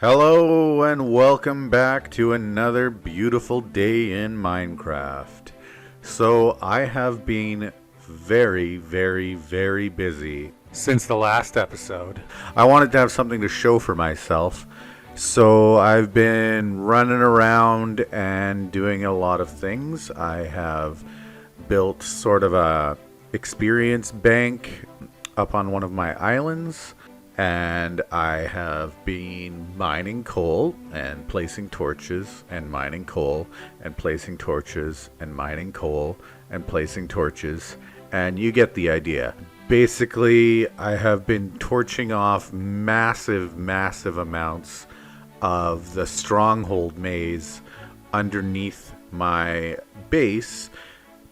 Hello and welcome back to another beautiful day in Minecraft. So I have been very busy since the last episode. I wanted to have something to show for myself. So I've been running around and doing a lot of things. I have built sort of a experience bank up on one of my islands. And I have been mining coal and placing torches and mining coal and placing torches and mining coal and placing torches. And you get the idea. Basically, I have been torching off massive amounts of the stronghold maze underneath my base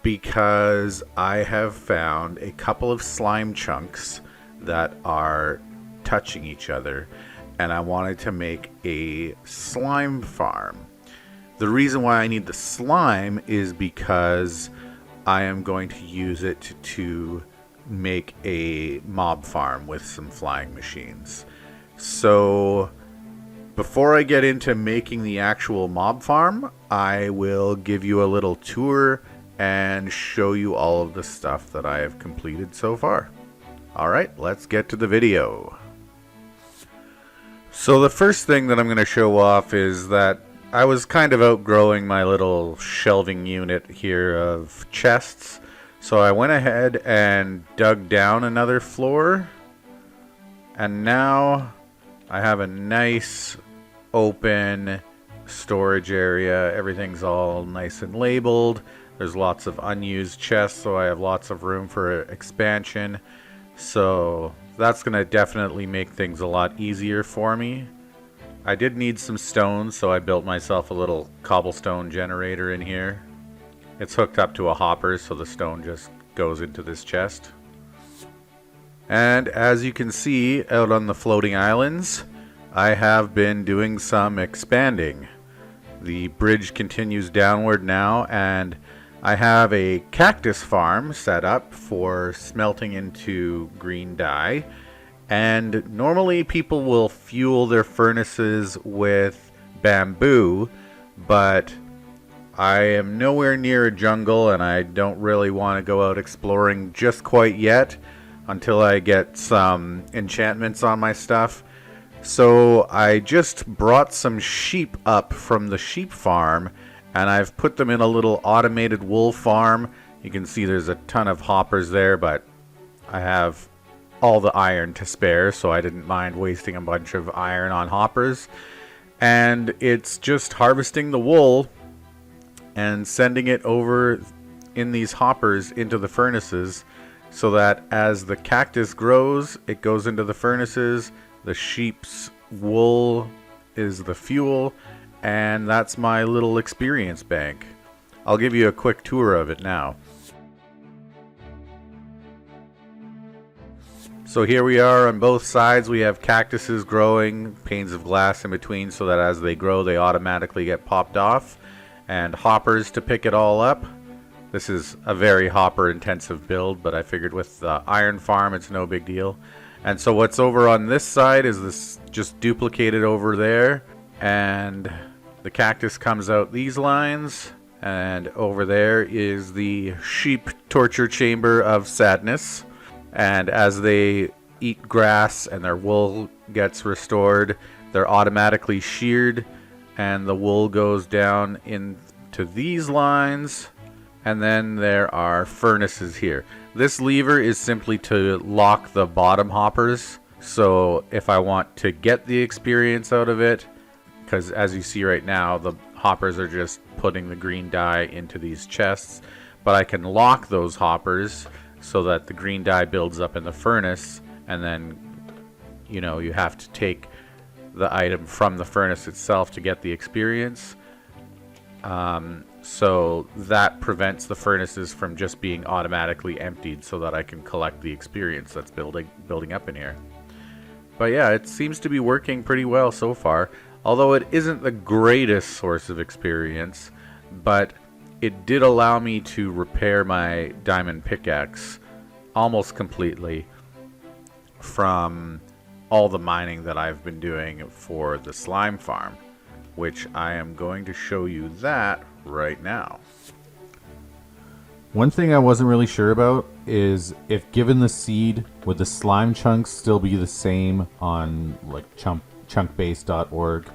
because I have found a couple of slime chunks that are touching each other, and I wanted to make a slime farm. The reason why I need the slime is because I am going to use it to make a mob farm with some flying machines. So before I get into making the actual mob farm, I will give you a little tour and show you all of the stuff that I have completed so far. Alright, let's get to the video. So the first thing that I'm going to show off is that I was kind of outgrowing my little shelving unit here of chests. So I went ahead and dug down another floor. And now I have a nice open storage area. Everything's all nice and labeled. There's lots of unused chests, so I have lots of room for expansion. So that's going to definitely make things a lot easier for me. I did need some stones, so I built myself a little cobblestone generator in here. It's hooked up to a hopper, so the stone just goes into this chest. And as you can see out on the floating islands, I have been doing some expanding. The bridge continues downward now, and I have a cactus farm set up for smelting into green dye. And normally people will fuel their furnaces with bamboo, but I am nowhere near a jungle and I don't really want to go out exploring just quite yet until I get some enchantments on my stuff. So I just brought some sheep up from the sheep farm, and I've put them in a little automated wool farm. You can see there's a ton of hoppers there, but I have all the iron to spare, so I didn't mind wasting a bunch of iron on hoppers. And it's just harvesting the wool and sending it over in these hoppers into the furnaces, so that as the cactus grows, it goes into the furnaces. The sheep's wool is the fuel, and that's my little experience bank. I'll give you a quick tour of it now. So here we are on both sides. We have cactuses growing, panes of glass in between, so that as they grow they automatically get popped off, and hoppers to pick it all up. This is a very hopper intensive build, but I figured with the iron farm it's no big deal. And so what's over on this side is this just duplicated over there, and the cactus comes out these lines, and over there is the sheep torture chamber of sadness. And as they eat grass and their wool gets restored, they're automatically sheared, and the wool goes down into these lines. And then there are furnaces here. This lever is simply to lock the bottom hoppers. So if I want to get the experience out of it, because as you see right now, the hoppers are just putting the green dye into these chests, but I can lock those hoppers so that the green dye builds up in the furnace, and then you have to take the item from the furnace itself to get the experience. So that prevents the furnaces from just being automatically emptied, so that I can collect the experience that's building up in here. But yeah, it seems to be working pretty well so far. Although it isn't the greatest source of experience, but it did allow me to repair my diamond pickaxe almost completely from all the mining that I've been doing for the slime farm, which I am going to show you that right now. One thing I wasn't really sure about is if given the seed, would the slime chunks still be the same on like chunkbase.org?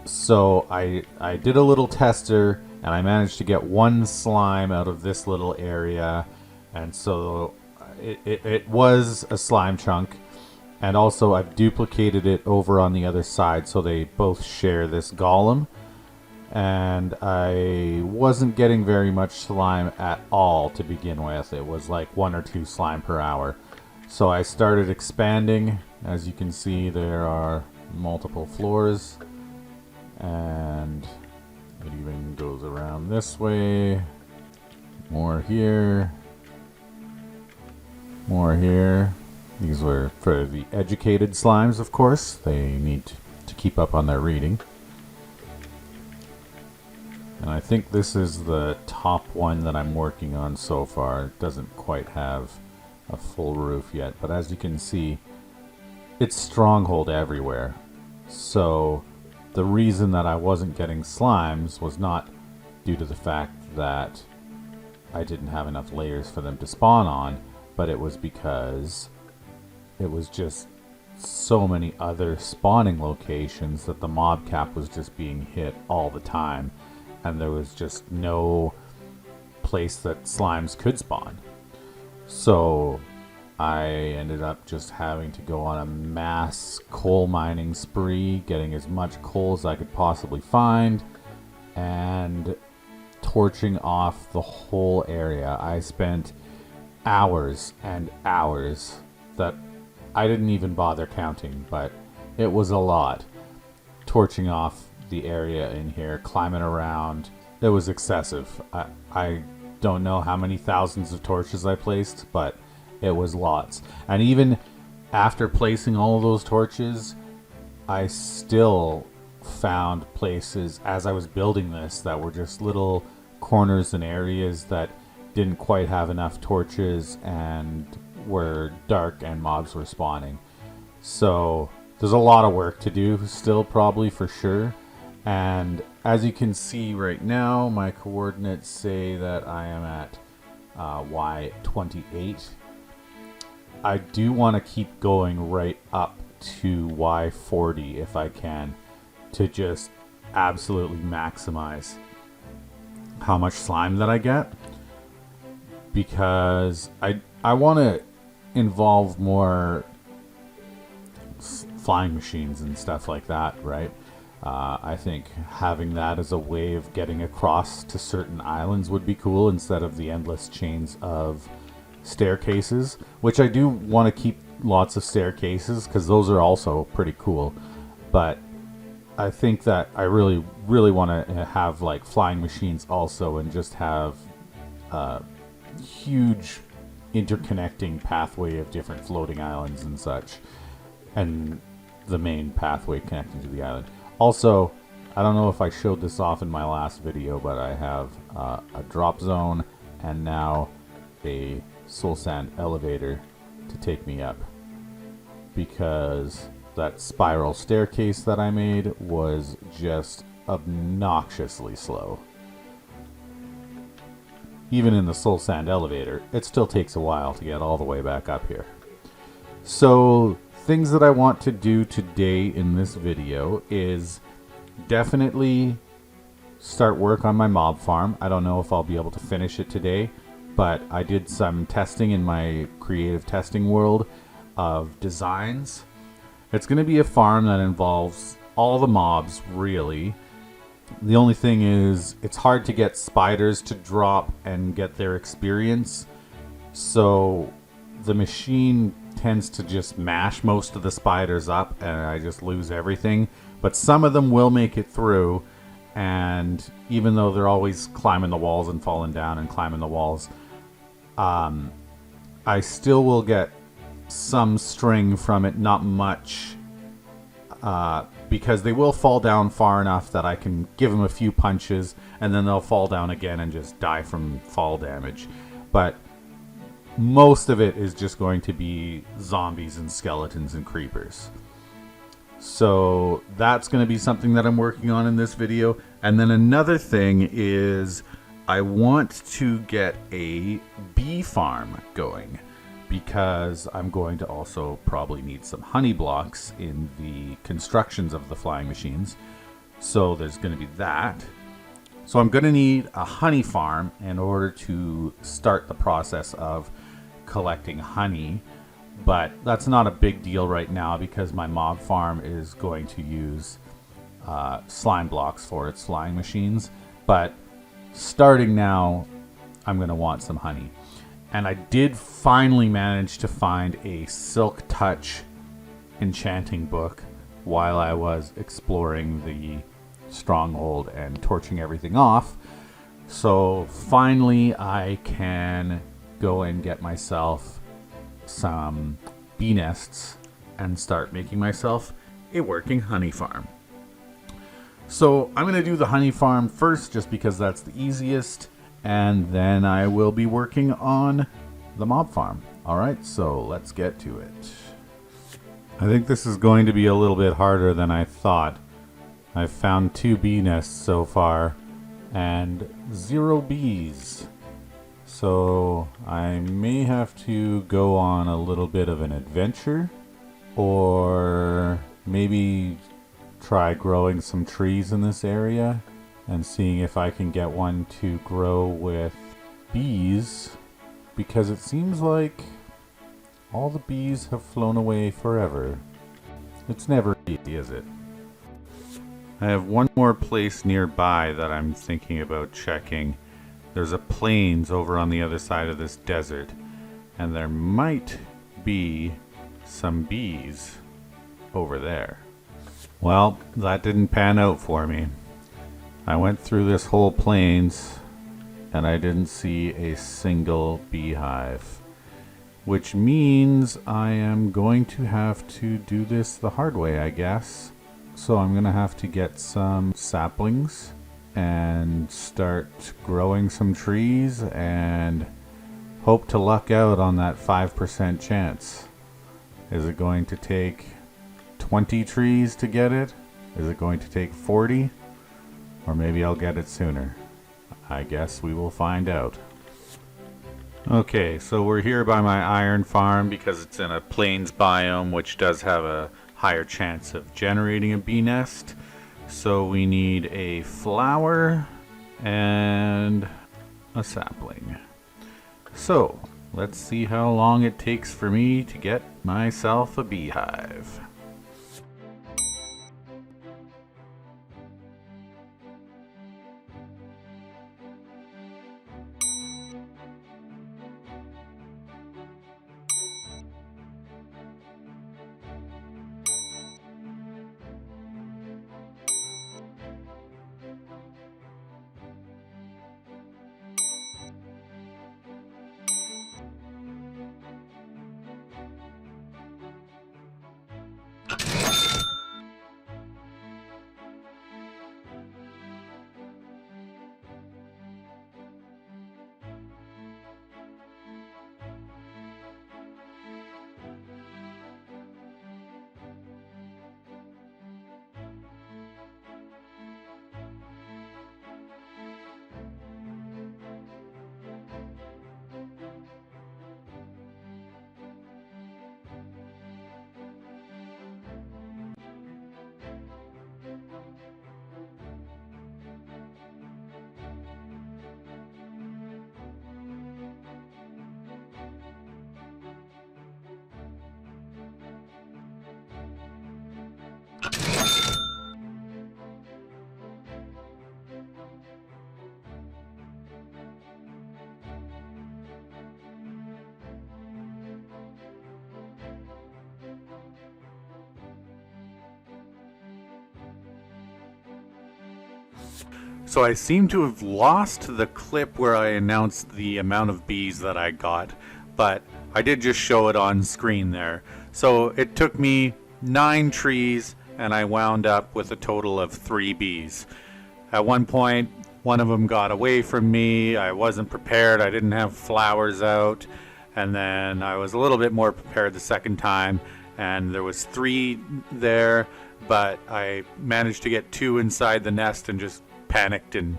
So I did a little tester and I managed to get one slime out of this little area, and so it was a slime chunk. And also I've duplicated it over on the other side so they both share this golem. And I wasn't getting very much slime at all to begin with. It was like 1 or 2 slime per hour. So I started expanding. As you can see, there are multiple floors. And it even goes around this way. More here. More here. These were for the educated slimes, of course. They need to keep up on their reading. And I think this is the top one that I'm working on so far. It doesn't quite have a full roof yet, but as you can see, it's stronghold everywhere. So the reason that I wasn't getting slimes was not due to the fact that I didn't have enough layers for them to spawn on, but it was because it was just so many other spawning locations that the mob cap was just being hit all the time, and there was just no place that slimes could spawn. So I ended up just having to go on a mass coal mining spree, getting as much coal as I could possibly find and torching off the whole area. I spent hours and hours that I didn't even bother counting, but it was a lot. Torching off the area in here, climbing around. It was excessive. I don't know how many thousands of torches I placed, but it was lots. And even after placing all of those torches, I still found places as I was building this that were just little corners and areas that didn't quite have enough torches and were dark and mobs were spawning. So there's a lot of work to do still, probably, for sure. And as you can see right now, my coordinates say that I am at Y28. I do want to keep going right up to Y40 if I can, to just absolutely maximize how much slime that I get, because I want to involve more flying machines and stuff like that, right? I think having that as a way of getting across to certain islands would be cool, instead of the endless chains of staircases, which I do want to keep lots of staircases because those are also pretty cool. But I think that I really want to have like flying machines also, and just have a huge interconnecting pathway of different floating islands and such, and the main pathway connecting to the island. Also, I don't know if I showed this off in my last video, but I have a drop zone and now a soul sand elevator to take me up, because that spiral staircase that I made was just obnoxiously slow. Even in the soul sand elevator, it still takes a while to get all the way back up here. So things that I want to do today in this video is definitely start work on my mob farm. I don't know if I'll be able to finish it today, but I did some testing in my creative testing world of designs. It's going to be a farm that involves all the mobs, really. The only thing is, it's hard to get spiders to drop and get their experience, so the machine tends to just mash most of the spiders up and I just lose everything. But some of them will make it through, and even though they're always climbing the walls and falling down and climbing the walls, I still will get some string from it, not much, because they will fall down far enough that I can give them a few punches and then they'll fall down again and just die from fall damage. But most of it is just going to be zombies and skeletons and creepers. So that's going to be something that I'm working on in this video. And then another thing is I want to get a bee farm going, because I'm going to also probably need some honey blocks in the constructions of the flying machines. So there's going to be that. So I'm going to need a honey farm in order to start the process of collecting honey. But that's not a big deal right now because my mob farm is going to use slime blocks for its flying machines. But starting now, I'm going to want some honey. And I did finally manage to find a Silk Touch enchanting book while I was exploring the stronghold and torching everything off. So finally I can go and get myself some bee nests and start making myself a working honey farm. So I'm going to do the honey farm first just because that's the easiest, and then I will be working on the mob farm. Alright, so let's get to it. I think this is going to be a little bit harder than I thought. I've found 2 bee nests so far and 0 bees. So I may have to go on a little bit of an adventure, or maybe try growing some trees in this area and seeing if I can get one to grow with bees, because it seems like all the bees have flown away forever. It's never easy, is it? I have one more place nearby that I'm thinking about checking. There's a plains over on the other side of this desert, and there might be some bees over there. Well, that didn't pan out for me. I went through this whole plains and I didn't see a single beehive, which means I am going to have to do this the hard way, I guess. So I'm gonna have to get some saplings and start growing some trees and hope to luck out on that 5% chance. Is it going to take 20 trees to get it? Is it going to take 40? Or maybe I'll get it sooner. I guess we will find out. Okay, so we're here by my iron farm because it's in a plains biome, which does have a higher chance of generating a bee nest. So we need a flower and a sapling. So let's see how long it takes for me to get myself a beehive. So I seem to have lost the clip where I announced the amount of bees that I got, but I did just show it on screen there. So it took me 9 trees and I wound up with a total of 3 bees. At one point, one of them got away from me. I wasn't prepared. I didn't have flowers out. and then I was a little bit more prepared the second time, and there was 3 there, but I managed to get 2 inside the nest and just panicked and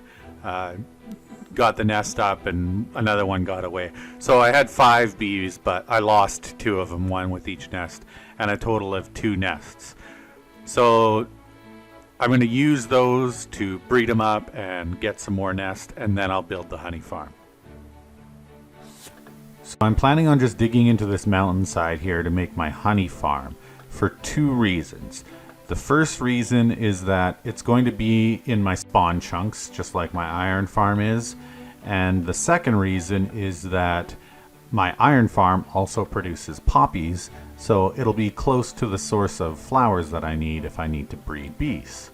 got the nest up, and another one got away. So I had 5 bees, but I lost 2 of them, 1 with each nest, and a total of 2 nests. So I'm going to use those to breed them up and get some more nests, and then I'll build the honey farm. So I'm planning on just digging into this mountainside here to make my honey farm for 2 reasons. The first reason is that it's going to be in my spawn chunks, just like my iron farm is. And the second reason is that my iron farm also produces poppies, so it'll be close to the source of flowers that I need if I need to breed bees.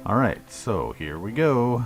Alright, so here we go.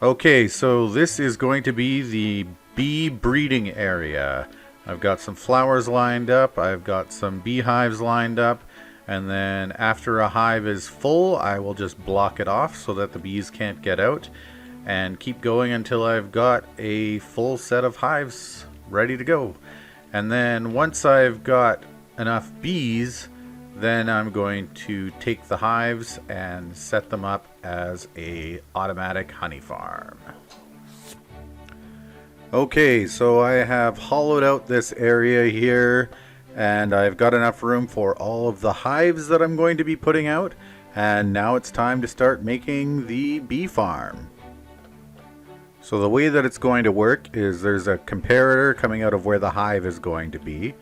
Okay, so this is going to be the bee breeding area. I've got some flowers lined up, I've got some beehives lined up, and then after a hive is full, I will just block it off so that the bees can't get out, and keep going until I've got a full set of hives ready to go. And then once I've got enough bees, then I'm going to take the hives and set them up as a automatic honey farm. Okay, so I have hollowed out this area here, and I've got enough room for all of the hives that I'm going to be putting out, and now it's time to start making the bee farm. So the way that it's going to work is there's a comparator coming out of where the hive is going to be,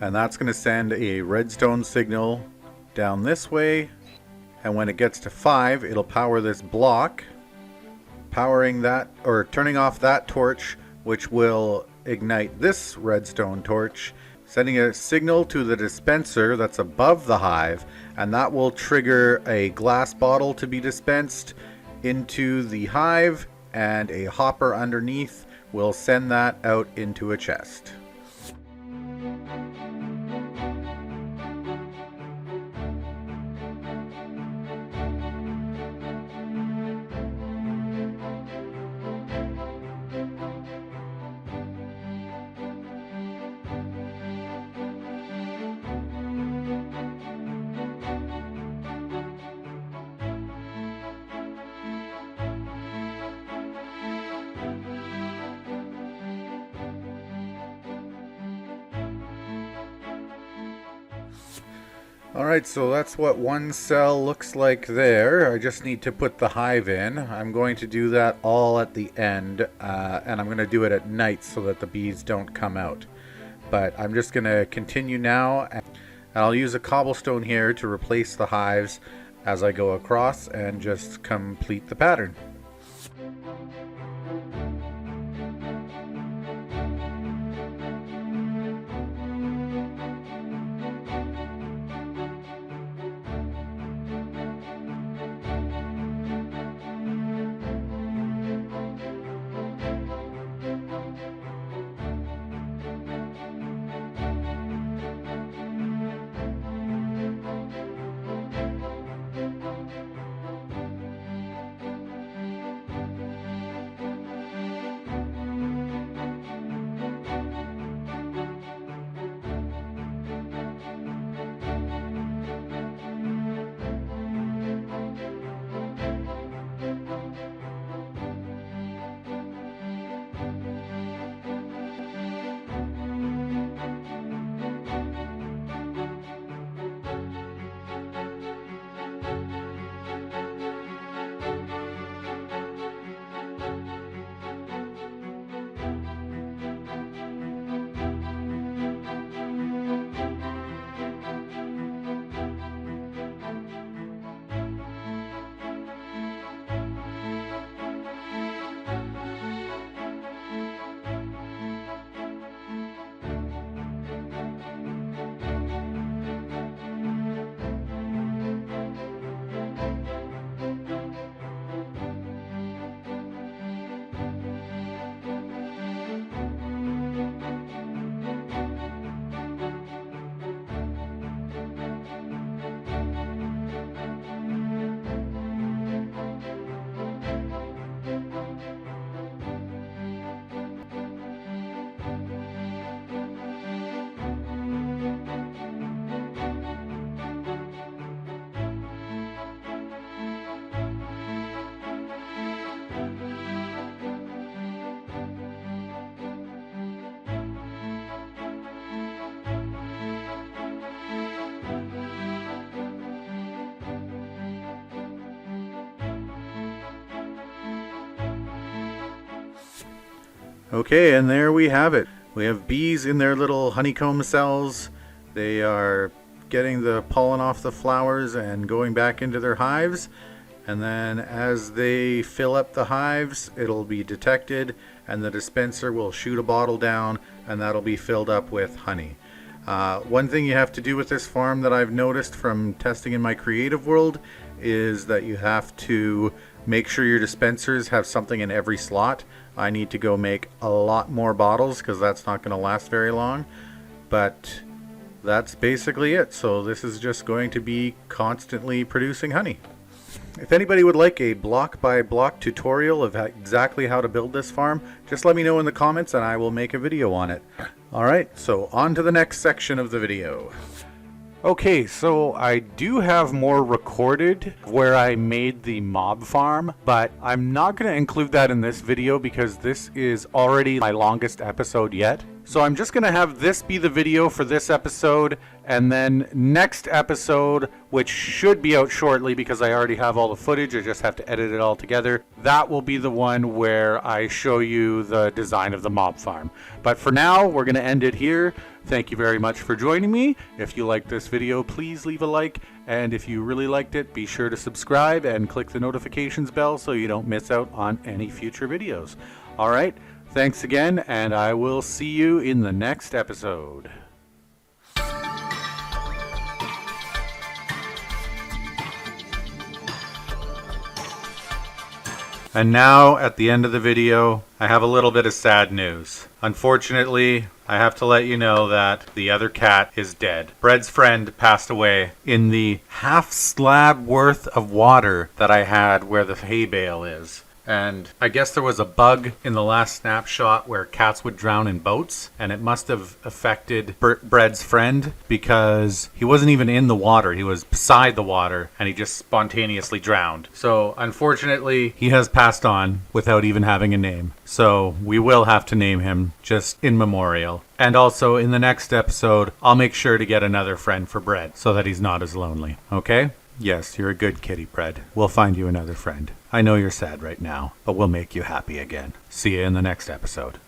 and that's going to send a redstone signal down this way, and when it gets to 5, it'll power this block, powering that, or turning off that torch, which will ignite this redstone torch, sending a signal to the dispenser that's above the hive, and that will trigger a glass bottle to be dispensed into the hive, and a hopper underneath will send that out into a chest. Alright, so that's what one cell looks like there. I just need to put the hive in. I'm going to do that all at the end, and I'm going to do it at night so that the bees don't come out. But I'm just going to continue now, and I'll use a cobblestone here to replace the hives as I go across and just complete the pattern. Okay, and there we have it. We have bees in their little honeycomb cells. They are getting the pollen off the flowers and going back into their hives. And then as they fill up the hives, it'll be detected and the dispenser will shoot a bottle down and that'll be filled up with honey. One thing you have to do with this farm that I've noticed from testing in my creative world is that you have to make sure your dispensers have something in every slot. I need to go make a lot more bottles because that's not going to last very long. But that's basically it. So this is just going to be constantly producing honey. If anybody would like a block-by-block tutorial of exactly how to build this farm, just let me know in the comments and I will make a video on it. Alright, so on to the next section of the video. Okay, so I do have more recorded where I made the mob farm, but I'm not going to include that in this video because this is already my longest episode yet. So I'm just going to have this be the video for this episode, and then next episode, which should be out shortly because I already have all the footage, I just have to edit it all together, that will be the one where I show you the design of the mob farm. But for now, we're going to end it here. Thank you very much for joining me. If you liked this video, please leave a like, and if you really liked it, be sure to subscribe and click the notifications bell so you don't miss out on any future videos. Alright, thanks again, and I will see you in the next episode. And now, at the end of the video, I have a little bit of sad news. Unfortunately, I have to let you know that the other cat is dead. Bread's friend passed away in the half slab worth of water that I had where the hay bale is. And I guess there was a bug in the last snapshot where cats would drown in boats, and it must have affected Bread's friend because he wasn't even in the water. He was beside the water and he just spontaneously drowned. So unfortunately, he has passed on without even having a name. So we will have to name him just in memorial. And also in the next episode, I'll make sure to get another friend for Bread so that he's not as lonely. Okay? Yes, you're a good kitty, Bread. We'll find you another friend. I know you're sad right now, but we'll make you happy again. See you in the next episode.